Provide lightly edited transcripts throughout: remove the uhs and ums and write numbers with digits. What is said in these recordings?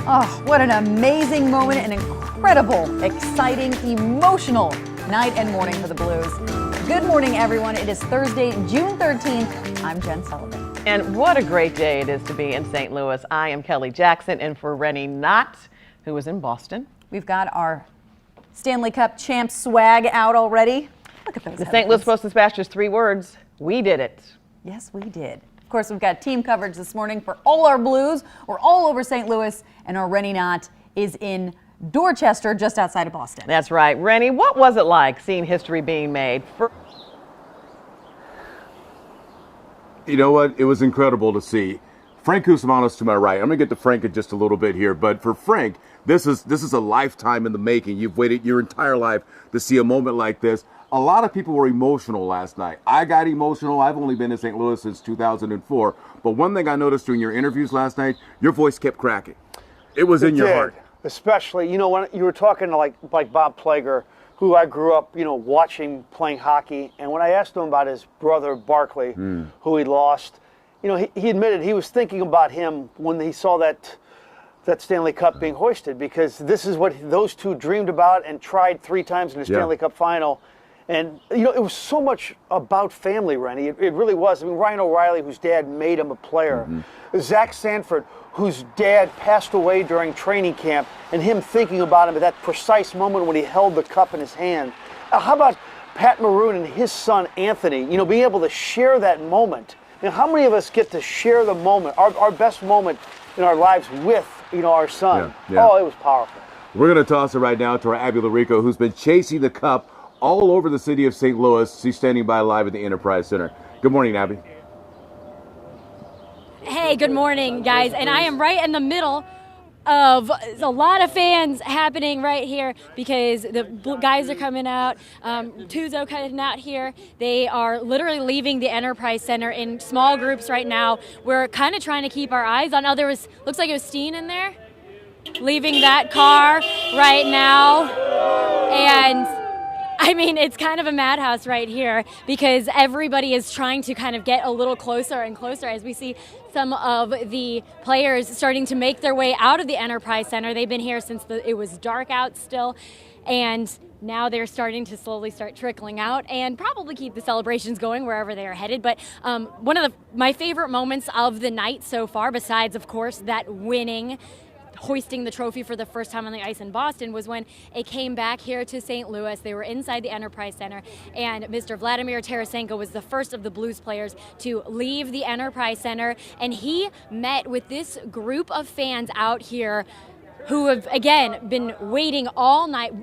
Oh, what an amazing moment, an incredible, exciting, emotional night and morning for the Blues. Good morning, everyone. It is Thursday, June 13th. I'm Jen Sullivan. And what a great day it is to be in St. Louis. I am Kelly Jackson, and for Rene Knott, who is in Boston. We've got our Stanley Cup champ swag out already. Look at those. The St. Louis Post-Dispatch, just 3 words. We did it. Yes, we did. Of course, we've got team coverage this morning for all our Blues. We're all over St. Louis, and our Rene Knott is in Dorchester, just outside of Boston. That's right. Rene, what was it like seeing history being made? You know what? It was incredible to see. Frank Cusumano's to my right. I'm going to get to Frank in just a little bit here, but for Frank, this is a lifetime in the making. You've waited your entire life to see a moment like this. A lot of people were emotional last night. I got emotional. I've only been in St. Louis since 2004. But one thing I noticed during your interviews last night, your voice kept cracking. It was in your heart. Especially, you know, when you were talking to like Bob Plager, who I grew up, watching playing hockey. And when I asked him about his brother Barkley, who he lost, he admitted he was thinking about him when he saw that Stanley Cup being hoisted, because this is what those two dreamed about and tried 3 times in the Stanley Cup final. And, it was so much about family, Rennie. It really was. I mean, Ryan O'Reilly, whose dad made him a player. Zach Sanford, whose dad passed away during training camp, and him thinking about him at that precise moment when he held the cup in his hand. How about Pat Maroon and his son, Anthony, being able to share that moment? And how many of us get to share the moment, our best moment in our lives with, our son? Oh, it was powerful. We're going to toss it right now to our Abby Larico, who's been chasing the cup all over the city of St. Louis. She's standing by live at the Enterprise Center. Good morning, Abby. Hey, good morning, guys. And I am right in the middle of a lot of fans happening right here because the guys are coming out. Tuzo coming out here. They are literally leaving the Enterprise Center in small groups right now. We're kind of trying to keep our eyes on. Looks like it was Steen in there, leaving that car right now. And I mean, it's kind of a madhouse right here because everybody is trying to kind of get a little closer and closer as we see some of the players starting to make their way out of the Enterprise Center. They've been here since it was dark out still, and now they're starting to slowly start trickling out and probably keep the celebrations going wherever they are headed. But one of my favorite moments of the night so far, besides, of course, that hoisting the trophy for the first time on the ice in Boston, was when it came back here to St. Louis. They were inside the Enterprise Center, and Mr. Vladimir Tarasenko was the first of the Blues players to leave the Enterprise Center, and he met with this group of fans out here who have, again, been waiting all night,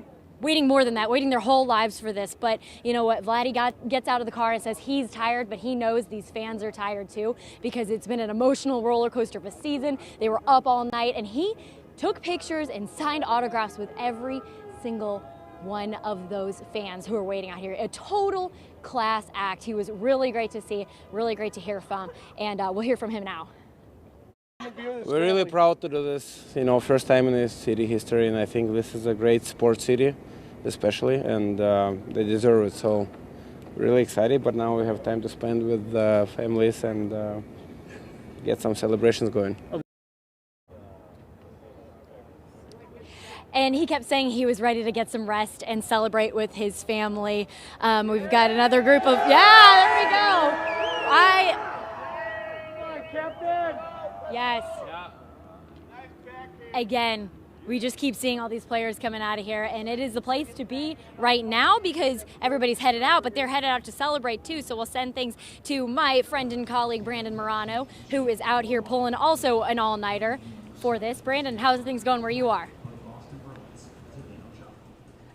waiting more than that, waiting their whole lives for this. But you know what? Vladdy gets out of the car and says he's tired, but he knows these fans are tired too because it's been an emotional roller coaster of a season. They were up all night, and he took pictures and signed autographs with every single one of those fans who are waiting out here. A total class act. He was really great to see, really great to hear from, and we'll hear from him now. We're really proud to do this, first time in the city history, and I think this is a great sports city, especially, and they deserve it. So really excited, but now we have time to spend with families and get some celebrations going. And he kept saying he was ready to get some rest and celebrate with his family. We've got another group of, there we go. Yes. Again, we just keep seeing all these players coming out of here, and it is the place to be right now because everybody's headed out, but they're headed out to celebrate too. So we'll send things to my friend and colleague, Brandon Morano, who is out here pulling also an all-nighter for this. Brandon, how's things going where you are?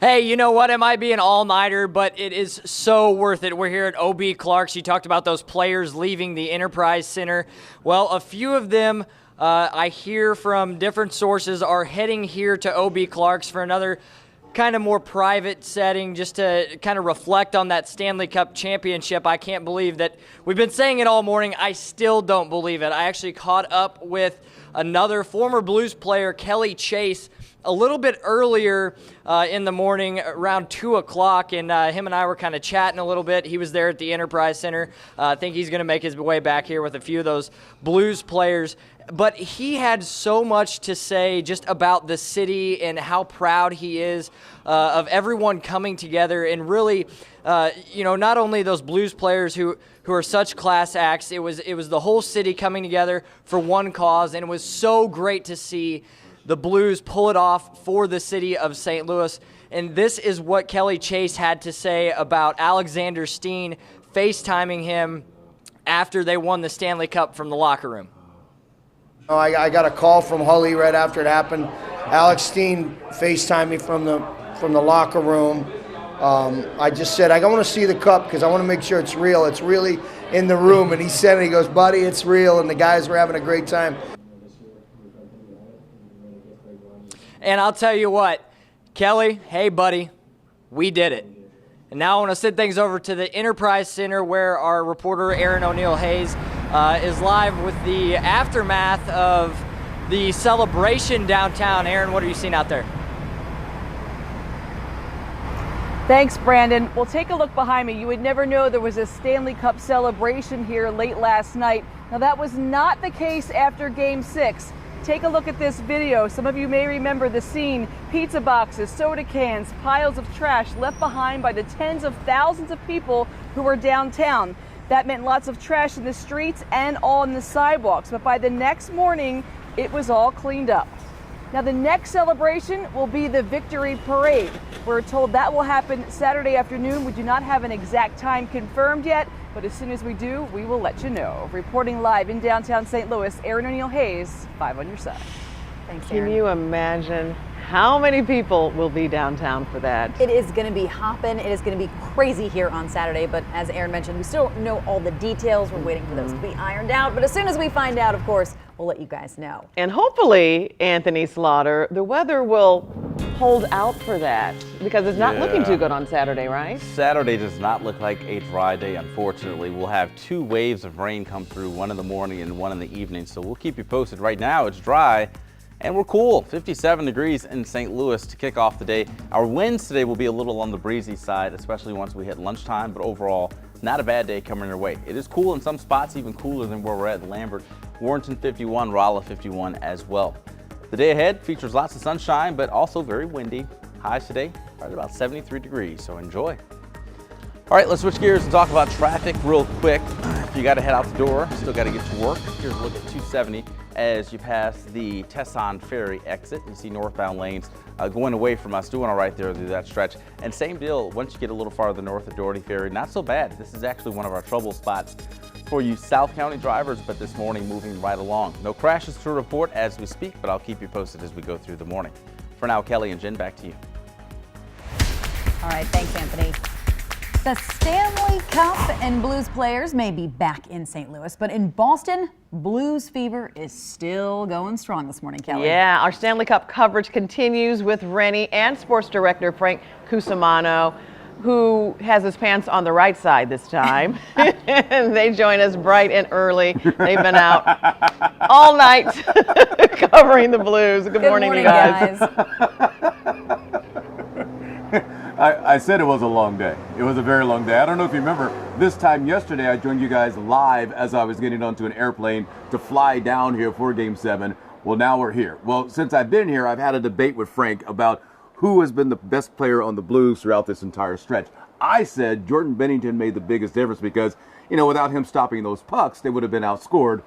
Hey, you know what? It might be an all-nighter, but it is so worth it. We're here at O.B. Clark's. You talked about those players leaving the Enterprise Center. Well, a few of them, I hear from different sources, are heading here to O.B. Clark's for another kind of more private setting just to kind of reflect on that Stanley Cup championship. I can't believe that we've been saying it all morning. I still don't believe it. I actually caught up with another former Blues player, Kelly Chase, a little bit earlier in the morning, around 2 o'clock, and him and I were kind of chatting a little bit. He was there at the Enterprise Center. I think he's going to make his way back here with a few of those Blues players. but he had so much to say just about the city and how proud he is of everyone coming together and really, not only those Blues players who are such class acts. It was the whole city coming together for one cause, and it was so great to see the Blues pull it off for the city of St. Louis. And this is what Kelly Chase had to say about Alexander Steen FaceTiming him after they won the Stanley Cup from the locker room. I got a call from Hully right after it happened. Alex Steen FaceTimed me from the locker room. I just said, I want to see the cup because I want to make sure it's real. It's really in the room. And he said it. He goes, buddy, it's real. And the guys were having a great time. And I'll tell you what, Kelly, hey, buddy, we did it. And now I want to send things over to the Enterprise Center where our reporter Aaron O'Neill Hayes is live with the aftermath of the celebration downtown. Aaron, what are you seeing out there? Thanks, Brandon. Well, take a look behind me. You would never know there was a Stanley Cup celebration here late last night. Now, that was not the case after Game 6. Take a look at this video. Some of you may remember the scene. Pizza boxes, soda cans, piles of trash left behind by the tens of thousands of people who were downtown. That meant lots of trash in the streets and on the sidewalks. But by the next morning, it was all cleaned up. Now, the next celebration will be the Victory Parade. We're told that will happen Saturday afternoon. We do not have an exact time confirmed yet, but as soon as we do, we will let you know. Reporting live in downtown St. Louis, Aaron O'Neill Hayes, 5 on your side. Thanks, Aaron. Can you imagine how many people will be downtown for that? It is going to be hopping. It is going to be crazy here on Saturday, but as Aaron mentioned, we still don't know all the details. We're waiting for those to be ironed out, but as soon as we find out, of course, we'll let you guys know. And hopefully, Anthony Slaughter, the weather will hold out for that because it's not looking too good on Saturday, right? Saturday does not look like a dry day, unfortunately. We'll have 2 waves of rain come through, one in the morning and one in the evening, so we'll keep you posted. Right now, it's dry. And we're cool, 57 degrees in St. Louis to kick off the day. Our winds today will be a little on the breezy side, especially once we hit lunchtime, but overall, not a bad day coming your way. It is cool in some spots, even cooler than where we're at. Lambert, Warrenton 51, Rolla 51 as well. The day ahead features lots of sunshine, but also very windy. Highs today are at about 73 degrees, so enjoy. All right, let's switch gears and talk about traffic real quick. If you got to head out the door, still got to get to work. Here's a look at 270 as you pass the Tesson Ferry exit. You see northbound lanes going away from us, doing all right there through that stretch. And same deal once you get a little farther north at Doherty Ferry. Not so bad. This is actually one of our trouble spots for you South County drivers, but this morning moving right along. No crashes to report as we speak, but I'll keep you posted as we go through the morning. For now, Kelly and Jen, back to you. All right, thanks, Anthony. The Stanley Cup and Blues players may be back in St. Louis, but in Boston, Blues fever is still going strong this morning, Kelly. Yeah, our Stanley Cup coverage continues with Rene and sports director Frank Cusumano, who has his pants on the right side this time. And they join us bright and early. They've been out all night covering the Blues. Good morning, you guys. I said it was a long day. It was a very long day. I don't know if you remember, this time yesterday I joined you guys live as I was getting onto an airplane to fly down here for Game 7. Well, now we're here. Well, since I've been here, I've had a debate with Frank about who has been the best player on the Blues throughout this entire stretch. I said Jordan Binnington made the biggest difference because, without him stopping those pucks, they would have been outscored.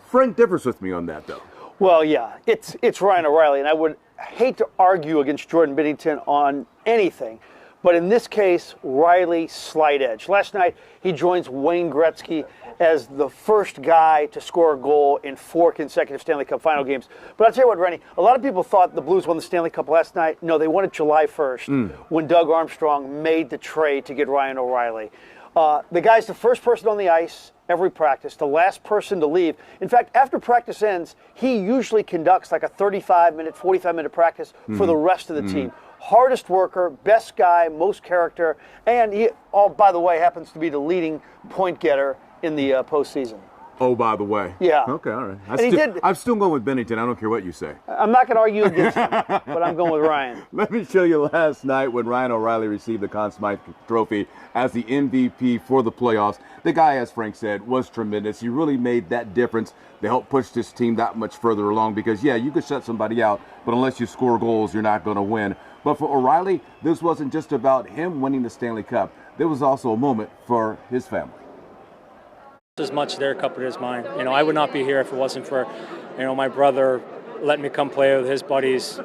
Frank differs with me on that, though. Well, yeah, it's Ryan O'Reilly, and I would hate to argue against Jordan Binnington on anything, but in this case, Riley slight edge. Last night, he joins Wayne Gretzky as the first guy to score a goal in 4 consecutive Stanley Cup final games. But I'll tell you what, Rennie, a lot of people thought the Blues won the Stanley Cup last night. No, they won it July 1st when Doug Armstrong made the trade to get Ryan O'Reilly. The guy's the first person on the ice every practice, the last person to leave. In fact, after practice ends, he usually conducts like a 35-minute, 45-minute practice for the rest of the team. Hardest worker, best guy, most character, and he, by the way, happens to be the leading point getter in the postseason. Oh, by the way. Yeah. Okay, all right. And he did. I'm still going with Binnington. I don't care what you say. I'm not going to argue against him, but I'm going with Ryan. Let me show you last night when Ryan O'Reilly received the Conn Smythe Trophy as the MVP for the playoffs. The guy, as Frank said, was tremendous. He really made that difference to help push this team that much further along because, yeah, you could shut somebody out, but unless you score goals, you're not going to win. But for O'Reilly, this wasn't just about him winning the Stanley Cup. There was also a moment for his family. As much their cup as mine. You know, I would not be here if it wasn't for, you know, my brother letting me come play with his buddies.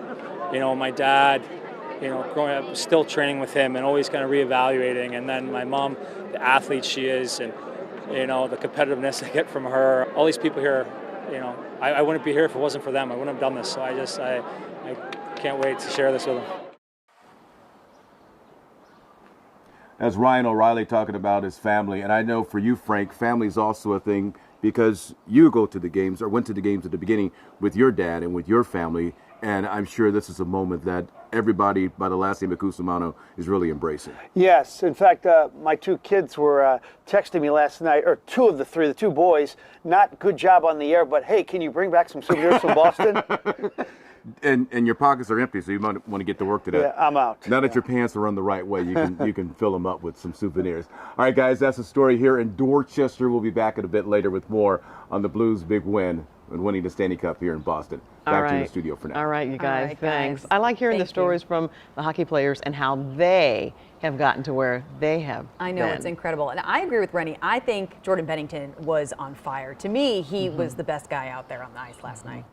You know, my dad, you know, growing up, still training with him and always kind of reevaluating. And then my mom, the athlete she is, and you know, the competitiveness I get from her. All these people here, you know, I wouldn't be here if it wasn't for them. I wouldn't have done this. So I can't wait to share this with them. As Ryan O'Reilly talking about his family, and I know for you, Frank, family is also a thing because you go to the games or went to the games at the beginning with your dad and with your family, and I'm sure this is a moment that everybody by the last name of Cusumano is really embracing. Yes. In fact, my two kids were texting me last night, or two of the three, the two boys, not good job on the air, but hey, can you bring back some souvenirs from Boston? And your pockets are empty, so you might want to get to work today. Yeah, I'm out. Now that your pants are run the right way, you can fill them up with some souvenirs. All right, guys, that's the story here in Dorchester. We'll be back in a bit later with more on the Blues' big win and winning the Stanley Cup here in Boston. Back to the studio for now. All right, you guys. right, Thanks. guys. I like hearing the Thank stories from the hockey players and how they have gotten to where they have I know, been. it's incredible. And I agree with Rene. I think Jordan Binnington was on fire. To me, he was the best guy out there on the ice last night.